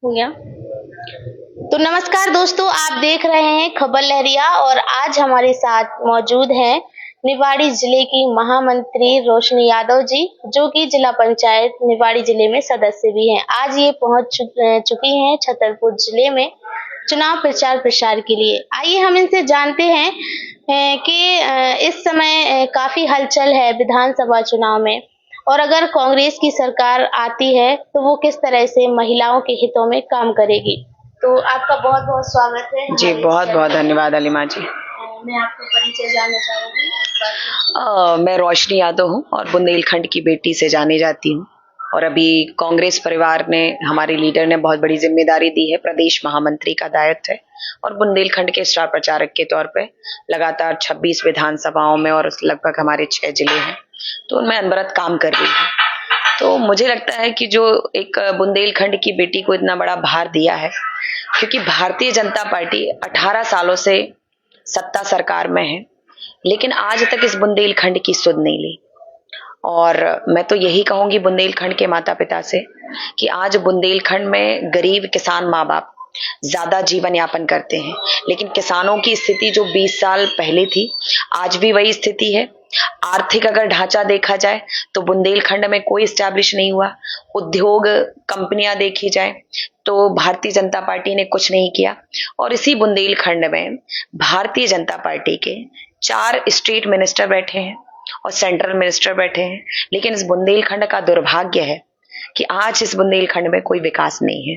हो गया। तो नमस्कार दोस्तों, आप देख रहे हैं खबर लहरिया और आज हमारे साथ मौजूद हैं निवाड़ी जिले की महामंत्री रोशनी यादव जी, जो कि जिला पंचायत निवाड़ी जिले में सदस्य भी हैं। आज ये पहुंच चुकी हैं छतरपुर जिले में चुनाव प्रचार प्रसार के लिए। आइए हम इनसे जानते हैं कि इस समय काफी हलचल है विधानसभा चुनाव में, और अगर कांग्रेस की सरकार आती है तो वो किस तरह से महिलाओं के हितों में काम करेगी। तो आपका बहुत बहुत स्वागत है जी। बहुत बहुत धन्यवाद अलीमा जी। मैं आपको परिचय जानना चाहूंगी। मैं रोशनी यादव हूँ और बुंदेलखंड की बेटी से जानी जाती हूँ, और अभी कांग्रेस परिवार ने, हमारे लीडर ने बहुत बड़ी जिम्मेदारी दी है। प्रदेश महामंत्री का दायित्व है और बुंदेलखंड के स्टार प्रचारक के तौर पे लगातार 26 विधानसभाओं में और लगभग हमारे 6 जिले हैं, तो उनमें अनवरत काम कर रही है। तो मुझे लगता है कि जो एक बुंदेलखंड की बेटी को इतना बड़ा भार दिया है, क्योंकि भारतीय जनता पार्टी 18 सालों से सत्ता सरकार में है, लेकिन आज तक इस बुंदेलखंड की सुध नहीं ली। और मैं तो यही कहूंगी बुंदेलखंड के माता पिता से कि आज बुंदेलखंड में गरीब किसान माँ बाप ज्यादा जीवन यापन करते हैं, लेकिन किसानों की स्थिति जो 20 साल पहले थी, आज भी वही स्थिति है। आर्थिक अगर ढांचा देखा जाए तो बुंदेलखंड में कोई स्टैब्लिश नहीं हुआ। उद्योग कंपनियां देखी जाए तो भारतीय जनता पार्टी ने कुछ नहीं किया, और इसी बुंदेलखंड में भारतीय जनता पार्टी के 4 स्टेट मिनिस्टर बैठे हैं और सेंट्रल मिनिस्टर बैठे हैं। लेकिन इस बुंदेलखंड का दुर्भाग्य है कि आज इस बुंदेलखंड में कोई विकास नहीं है।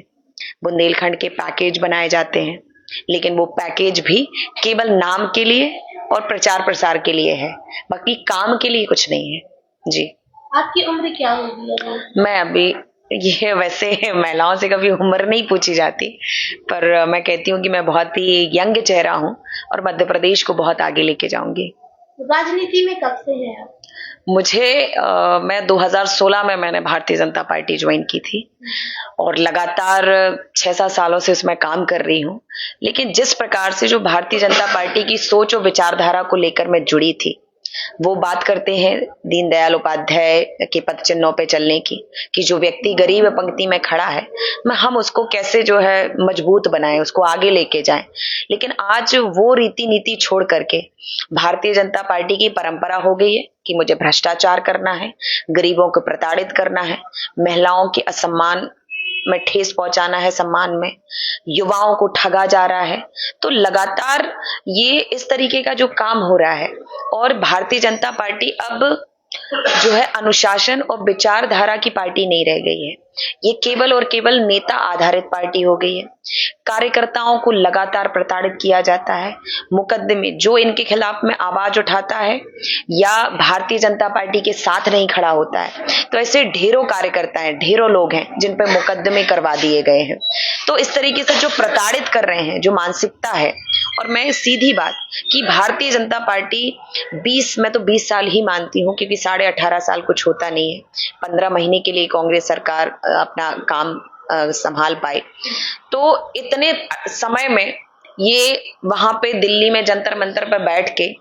बुंदेलखंड के पैकेज बनाए जाते हैं, लेकिन वो पैकेज भी केवल नाम के लिए और प्रचार प्रसार के लिए है, बाकी काम के लिए कुछ नहीं है। जी। आपकी उम्र क्या होगी? मैं अभी, ये वैसे महिलाओं से कभी उम्र नहीं पूछी जाती, पर मैं कहती हूँ कि मैं बहुत ही यंग चेहरा हूँ और मध्य प्रदेश को बहुत आगे लेके जाऊंगी। राजनीति में कब से हैं आप? मैं 2016 में मैंने भारतीय जनता पार्टी ज्वाइन की थी और लगातार 6-7 सालों से उसमें काम कर रही हूँ। लेकिन जिस प्रकार से जो भारतीय जनता पार्टी की सोच और विचारधारा को लेकर मैं जुड़ी थी, वो बात करते हैं दीनदयाल उपाध्याय के पद चिन्हों पे चलने की, कि जो व्यक्ति गरीब पंक्ति में खड़ा है, हम उसको कैसे जो है मजबूत बनाएं, उसको आगे लेके जाएं। लेकिन आज वो रीति नीति छोड़ करके भारतीय जनता पार्टी की परंपरा हो गई है कि मुझे भ्रष्टाचार करना है, गरीबों को प्रताड़ित करना है, महिलाओं के असम्मान में ठेस पहुंचाना है, सम्मान में युवाओं को ठगा जा रहा है। तो लगातार ये इस तरीके का जो काम हो रहा है, और भारतीय जनता पार्टी अब जो है अनुशासन और विचारधारा की पार्टी नहीं रह गई है। ये केवल और केवल नेता आधारित पार्टी हो गई है। कार्यकर्ताओं को लगातार प्रताड़ित किया जाता है। मुकदमे जो इनके खिलाफ में आवाज उठाता है या भारतीय जनता पार्टी के साथ नहीं खड़ा होता है, तो ऐसे ढेरों कार्यकर्ता हैं, ढेरों लोग हैं जिन पर मुकदमे करवा दिए गए हैं। तो इस तरीके से जो प्रताड़ित कर रहे हैं, जो मानसिकता है, और मैं सीधी बात कि भारतीय जनता पार्टी मैं तो 20 साल ही मानती हूँ, क्योंकि 18.5 साल कुछ होता नहीं है। 15 महीने के लिए कांग्रेस सरकार अपना काम संभाल पाए, तो इतने समय में ये वहां पे दिल्ली में जंतर मंतर पर बैठ के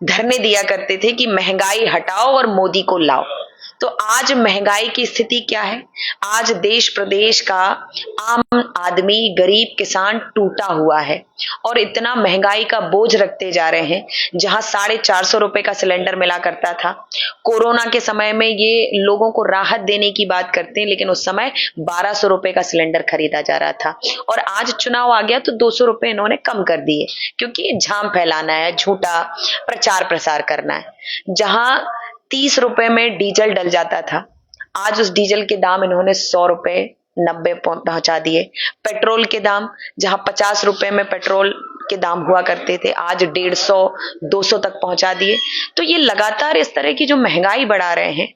धरने दिया करते थे कि महंगाई हटाओ और मोदी को लाओ। तो आज महंगाई की स्थिति क्या है? आज देश प्रदेश का आम आदमी, गरीब किसान टूटा हुआ है और इतना महंगाई का बोझ रखते जा रहे हैं। जहां 450 रुपए का सिलेंडर मिला करता था, कोरोना के समय में ये लोगों को राहत देने की बात करते हैं, लेकिन उस समय 1200 रुपए का सिलेंडर खरीदा जा रहा था। और आज चुनाव आ गया तो 200 रुपए इन्होंने कम कर दिए, क्योंकि झाम फैलाना है, झूठा प्रचार प्रसार करना है। जहां 30 रुपए में डीजल डल जाता था, आज उस डीजल के दाम इन्होंने 100 रुपए 90 पहुंचा दिए। पेट्रोल के दाम जहां 50 रुपए में पेट्रोल के दाम हुआ करते थे, आज 150-200 तक पहुंचा दिए। तो ये लगातार इस तरह की जो महंगाई बढ़ा रहे हैं,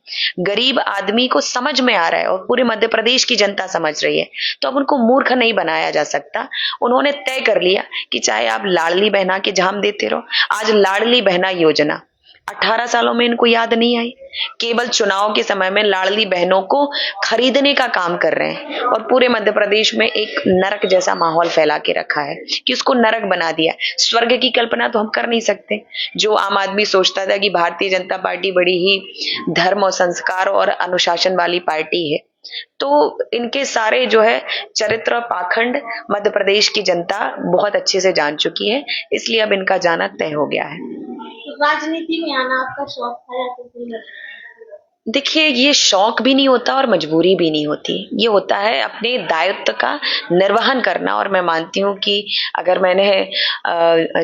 गरीब आदमी को समझ में आ रहा है और पूरे मध्य प्रदेश की जनता समझ रही है, तो अब उनको मूर्ख नहीं बनाया जा सकता। उन्होंने तय कर लिया कि चाहे आप लाडली बहना के झाम देते रहो। आज लाडली बहना योजना 18 सालों में इनको याद नहीं आई, केवल चुनाव के समय में लाडली बहनों को खरीदने का काम कर रहे हैं और पूरे मध्य प्रदेश में एक नरक जैसा माहौल फैला के रखा है कि उसको नरक बना दिया। स्वर्ग की कल्पना तो हम कर नहीं सकते। जो आम आदमी सोचता था कि भारतीय जनता पार्टी बड़ी ही धर्म और संस्कार और अनुशासन वाली पार्टी है, तो इनके सारे जो है चरित्र और पाखंड मध्य प्रदेश की जनता बहुत अच्छे से जान चुकी है, इसलिए अब इनका जाना तय हो गया है। तो राजनीति में आना आपका शौक था या फिर नहीं? देखिए, ये शौक भी नहीं होता और मजबूरी भी नहीं होती, ये होता है अपने दायित्व का निर्वहन करना। और मैं मानती हूँ कि अगर मैंने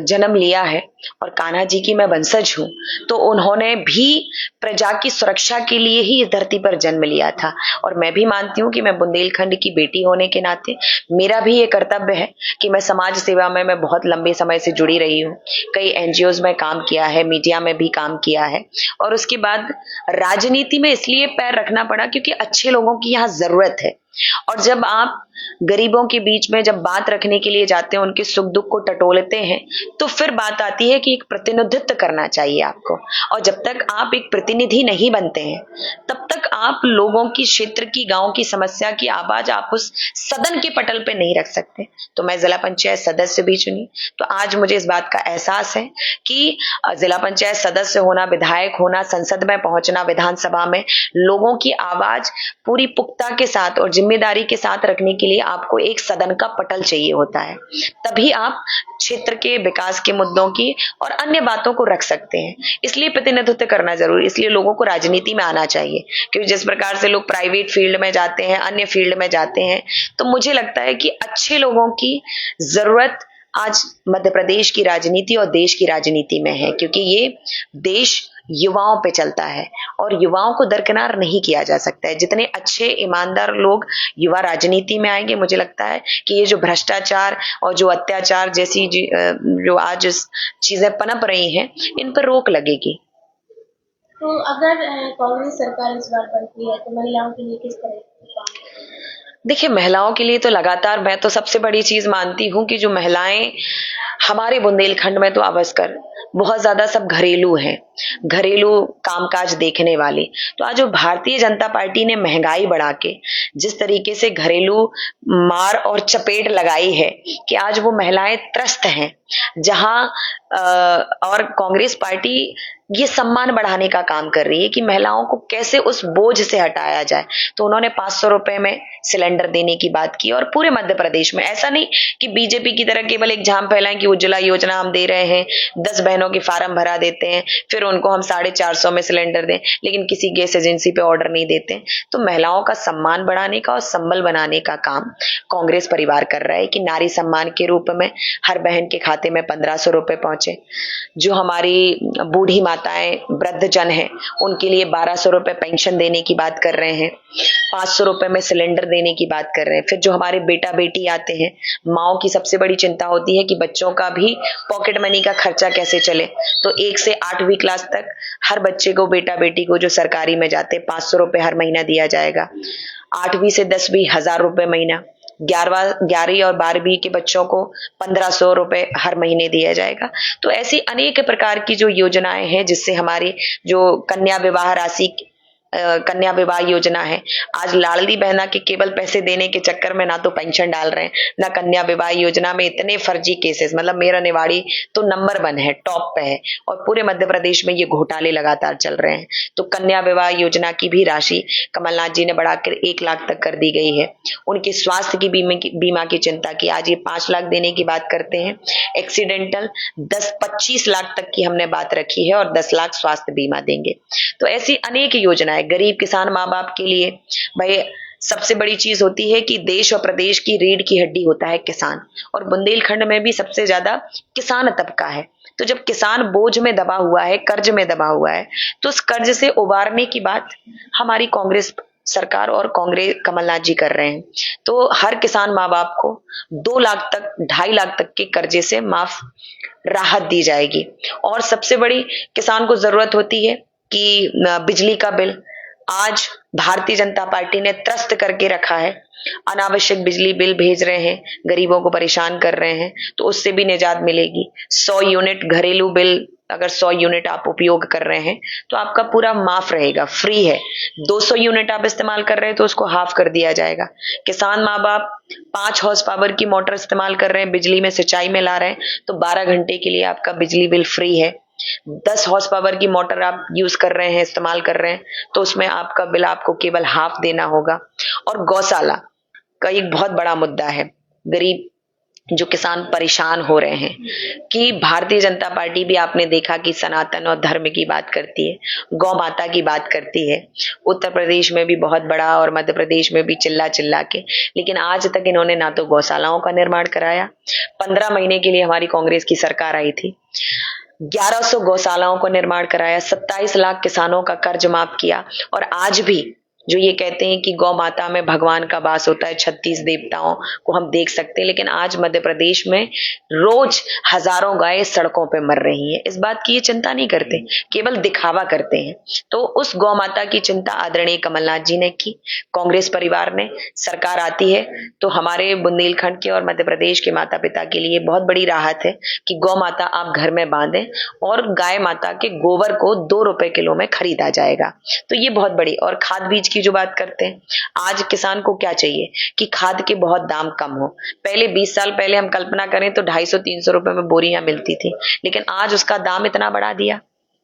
जन्म लिया है और कान्हा जी की मैं वंशज हूँ, तो उन्होंने भी प्रजा की सुरक्षा के लिए ही इस धरती पर जन्म लिया था। और मैं भी मानती हूँ कि मैं बुंदेलखंड की बेटी होने के नाते मेरा भी ये कर्तव्य है कि मैं समाज सेवा में मैं बहुत लंबे समय से जुड़ी रही हूँ। कई एनजीओज में काम किया है, मीडिया में भी काम किया है, और उसके बाद राजनीति में इसलिए पैर रखना पड़ा क्योंकि अच्छे लोगों की यहाँ जरूरत है। और जब आप गरीबों के बीच में जब बात रखने के लिए जाते हैं, उनके सुख दुख को टटोलते हैं, तो फिर बात आती है कि एक प्रतिनिधित्व करना चाहिए आपको। और जब तक आप एक प्रतिनिधि नहीं बनते हैं, तब तक आप लोगों की, क्षेत्र की, गांव की समस्या की आवाज आप उस सदन के पटल पे नहीं रख सकते। तो मैं जिला पंचायत सदस्य भी चुनी, तो आज मुझे इस बात का एहसास है कि जिला पंचायत सदस्य होना, विधायक होना, संसद में पहुंचना, विधानसभा में लोगों की आवाज पूरी पुख्ता के साथ और जिम्मेदारी के साथ रखने के लिए आपको एक सदन का पटल चाहिए होता है। तभी आप क्षेत्र के विकास के मुद्दों की और अन्य बातों को रख सकते हैं। इसलिए प्रतिनिधित्व करना जरूरी, इसलिए लोगों को राजनीति में आना चाहिए। क्योंकि जिस प्रकार से लोग प्राइवेट फील्ड में जाते हैं, अन्य फील्ड में जाते हैं, तो मुझे लगता है कि अच्छे लोगों की जरूरत आज मध्य प्रदेश की राजनीति और देश की राजनीति में है। क्योंकि ये देश युवाओं पे चलता है और युवाओं को दरकिनार नहीं किया जा सकता है। जितने अच्छे ईमानदार लोग युवा राजनीति में आएंगे, मुझे लगता है कि ये जो भ्रष्टाचार और जो अत्याचार जैसी जो आज चीजें पनप रही हैं, इन पर रोक लगेगी। तो अगर कांग्रेस सरकार इस बार बनती है तो महिलाओं के लिए किस तरह के काम करेगी? देखिए, महिलाओं के लिए तो लगातार, मैं तो सबसे बड़ी चीज मानती हूँ कि जो महिलाएं हमारे बुंदेलखंड में तो अवसकर बहुत ज्यादा सब घरेलू हैं, घरेलू कामकाज देखने वाले। तो आज जो भारतीय जनता पार्टी ने महंगाई बढ़ा के जिस तरीके से घरेलू मार और चपेट लगाई है कि आज वो महिलाएं त्रस्त हैं, जहां और कांग्रेस पार्टी ये सम्मान बढ़ाने का काम कर रही है कि महिलाओं को कैसे उस बोझ से हटाया जाए। तो उन्होंने 500 रुपए में सिलेंडर देने की बात की, और पूरे मध्य प्रदेश में, ऐसा नहीं कि बीजेपी की तरह केवल एक झाम फैलाएं कि उज्ज्वला योजना हम दे रहे हैं, 10 बहनों के फार्म भरा देते हैं, फिर उनको हम 450 में सिलेंडर दें, लेकिन किसी गैस एजेंसी पे ऑर्डर नहीं देते। तो महिलाओं का सम्मान बढ़ाने का और संबल बनाने का काम कांग्रेस परिवार कर रहा है कि नारी सम्मान के रूप में हर बहन के खाते में 1500 रुपए पहुंचे। जो हमारी बूढ़ी माताएं, वृद्ध जन है, उनके लिए 1200 रुपए पेंशन देने की बात कर रहे हैं, 500 रुपए में सिलेंडर देने की बात कर रहे हैं। फिर जो हमारे बेटा बेटी आते हैं, माओ की सबसे बड़ी चिंता होती है कि बच्चों का भी पॉकेट मनी का खर्चा कैसे चले। तो 1 से 8वीं क्लास तक हर बच्चे को, बेटा बेटी को जो सरकारी में जाते, 500 रुपए हर महीना दिया जाएगा। 8वीं से 10वीं 1000 रुपए महीना। 11वीं और 12वीं के बच्चों को 1500 रुपए हर महीने दिया जाएगा। तो ऐसी अनेक प्रकार की जो योजनाएं हैं, जिससे हमारी जो कन्या विवाह राशि, कन्या विवाह योजना है, आज लाडली बहना के केवल पैसे देने के चक्कर में ना तो पेंशन डाल रहे हैं, ना कन्या विवाह योजना में इतने फर्जी केसेस, मतलब मेरा निवाड़ी तो नंबर 1 है, टॉप पे है, और पूरे मध्य प्रदेश में ये घोटाले लगातार चल रहे हैं। तो कन्या विवाह योजना की भी राशि कमलनाथ जी ने बढ़ाकर 1 लाख तक कर दी गई है। उनके स्वास्थ्य की बीमा की चिंता की, आज ये 5 लाख देने की बात करते हैं। एक्सीडेंटल 10-25 लाख तक की हमने बात रखी है, और 10 लाख स्वास्थ्य बीमा देंगे। तो ऐसी अनेक योजनाएं गरीब किसान माँ बाप के लिए। भाई, सबसे बड़ी चीज होती है कि देश और प्रदेश की रीढ़ की हड्डी होता है किसान, और बुंदेलखंड में भी सबसे ज्यादा किसान तबका है। तो जब किसान बोझ में दबा हुआ है, कर्ज में दबा हुआ है, तो उस कर्ज से उबारने की बात हमारी कांग्रेस सरकार और कांग्रेस कमलनाथ जी कर रहे हैं। तो हर किसान माँ बाप को 2 लाख तक, 2.5 लाख तक के कर्जे से माफ राहत दी जाएगी। और सबसे बड़ी किसान को जरूरत होती है कि बिजली का बिल आज भारतीय जनता पार्टी ने त्रस्त करके रखा है। अनावश्यक बिजली बिल भेज रहे हैं, गरीबों को परेशान कर रहे हैं, तो उससे भी निजात मिलेगी। 100 यूनिट घरेलू बिल, अगर 100 यूनिट आप उपयोग कर रहे हैं तो आपका पूरा माफ रहेगा, फ्री है। 200 यूनिट आप इस्तेमाल कर रहे हैं तो उसको हाफ कर दिया जाएगा। किसान माँ बाप 5 हॉर्स पावर की मोटर इस्तेमाल कर रहे हैं, बिजली में सिंचाई में ला रहे हैं, तो 12 घंटे के लिए आपका बिजली बिल फ्री है। 10 हॉर्स पावर की मोटर आप यूज कर रहे हैं, इस्तेमाल कर रहे हैं, तो उसमें आपका बिल आपको केवल हाफ देना होगा। और गौशाला का एक बहुत बड़ा मुद्दा है। गरीब जो किसान परेशान हो रहे हैं कि भारतीय जनता पार्टी भी आपने देखा कि सनातन और धर्म की बात करती है, गौ माता की बात करती है। उत्तर प्रदेश में भी बहुत बड़ा और मध्य प्रदेश में भी चिल्ला चिल्ला के, लेकिन आज तक इन्होंने ना तो गौशालाओं का निर्माण कराया। 15 महीने के लिए हमारी कांग्रेस की सरकार आई थी, 1100 गौशालाओं को निर्माण कराया, 27 लाख किसानों का कर्ज माफ किया। और आज भी जो ये कहते हैं कि गौ माता में भगवान का वास होता है, 36 देवताओं को हम देख सकते हैं, लेकिन आज मध्य प्रदेश में रोज हजारों गायें सड़कों पे मर रही हैं। इस बात की ये चिंता नहीं करते, केवल दिखावा करते हैं। तो उस गौ माता की चिंता आदरणीय कमलनाथ जी ने की, कांग्रेस परिवार ने। सरकार आती है तो हमारे बुंदेलखंड के और मध्य प्रदेश के माता पिता के लिए बहुत बड़ी राहत है कि गौ माता आप घर में बांधें और गाय माता के गोबर को 2 रुपए किलो में खरीदा जाएगा। तो ये बहुत बड़ी। और खाद बीज की जो बात करते हैं, आज किसान को क्या चाहिए कि खाद के बहुत दाम कम हो। पहले 20 साल पहले हम कल्पना करें तो 250-300 रुपए में बोरियां मिलती थी, लेकिन आज उसका दाम इतना बढ़ा दिया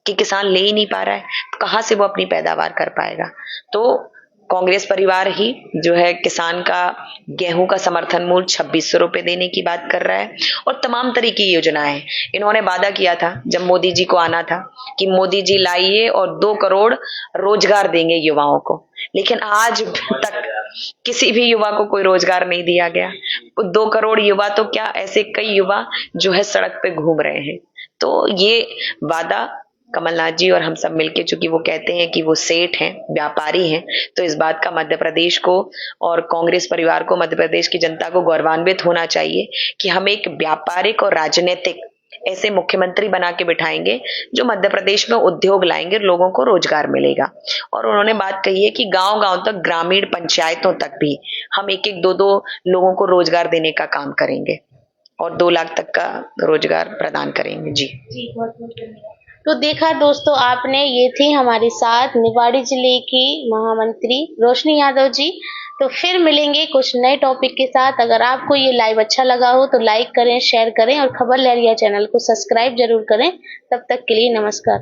कि किसान ले ही नहीं पा रहा है, तो कहां से वो अपनी पैदावार कर पाएगा। तो कांग्रेस परिवार ही जो है किसान का गेहूं का समर्थन मूल्य 2600 रुपए देने की बात कर रहा है और तमाम तरह की योजनाएं। इन्होंने वादा किया था जब मोदी जी को आना था कि मोदी जी लाइए और 2 करोड़ रोजगार देंगे युवाओं को, लेकिन आज तक किसी भी युवा को कोई रोजगार नहीं दिया गया। 2 करोड़ युवा तो क्या, ऐसे कई युवा जो है सड़क पे घूम रहे हैं। तो ये वादा कमलनाथ जी और हम सब मिलके, चूंकि वो कहते हैं कि वो सेठ हैं, व्यापारी हैं, तो इस बात का मध्य प्रदेश को और कांग्रेस परिवार को, मध्य प्रदेश की जनता को गौरवान्वित होना चाहिए कि हम एक व्यापारिक और राजनीतिक ऐसे मुख्यमंत्री बना के बिठाएंगे जो मध्य प्रदेश में उद्योग लाएंगे, लोगों को रोजगार मिलेगा। और उन्होंने बात कही है कि गांव गांव तक, ग्रामीण पंचायतों तक भी हम 1-1, 2-2 लोगों को रोजगार देने का काम करेंगे और 2 लाख तक का रोजगार प्रदान करेंगे। जी बहुत बहुत धन्यवाद। तो देखा दोस्तों आपने, ये थी हमारे साथ निवाड़ी जिले की महामंत्री रोशनी यादव जी। तो फिर मिलेंगे कुछ नए टॉपिक के साथ। अगर आपको ये लाइव अच्छा लगा हो तो लाइक करें, शेयर करें और खबर लहरिया चैनल को सब्सक्राइब जरूर करें। तब तक के लिए नमस्कार।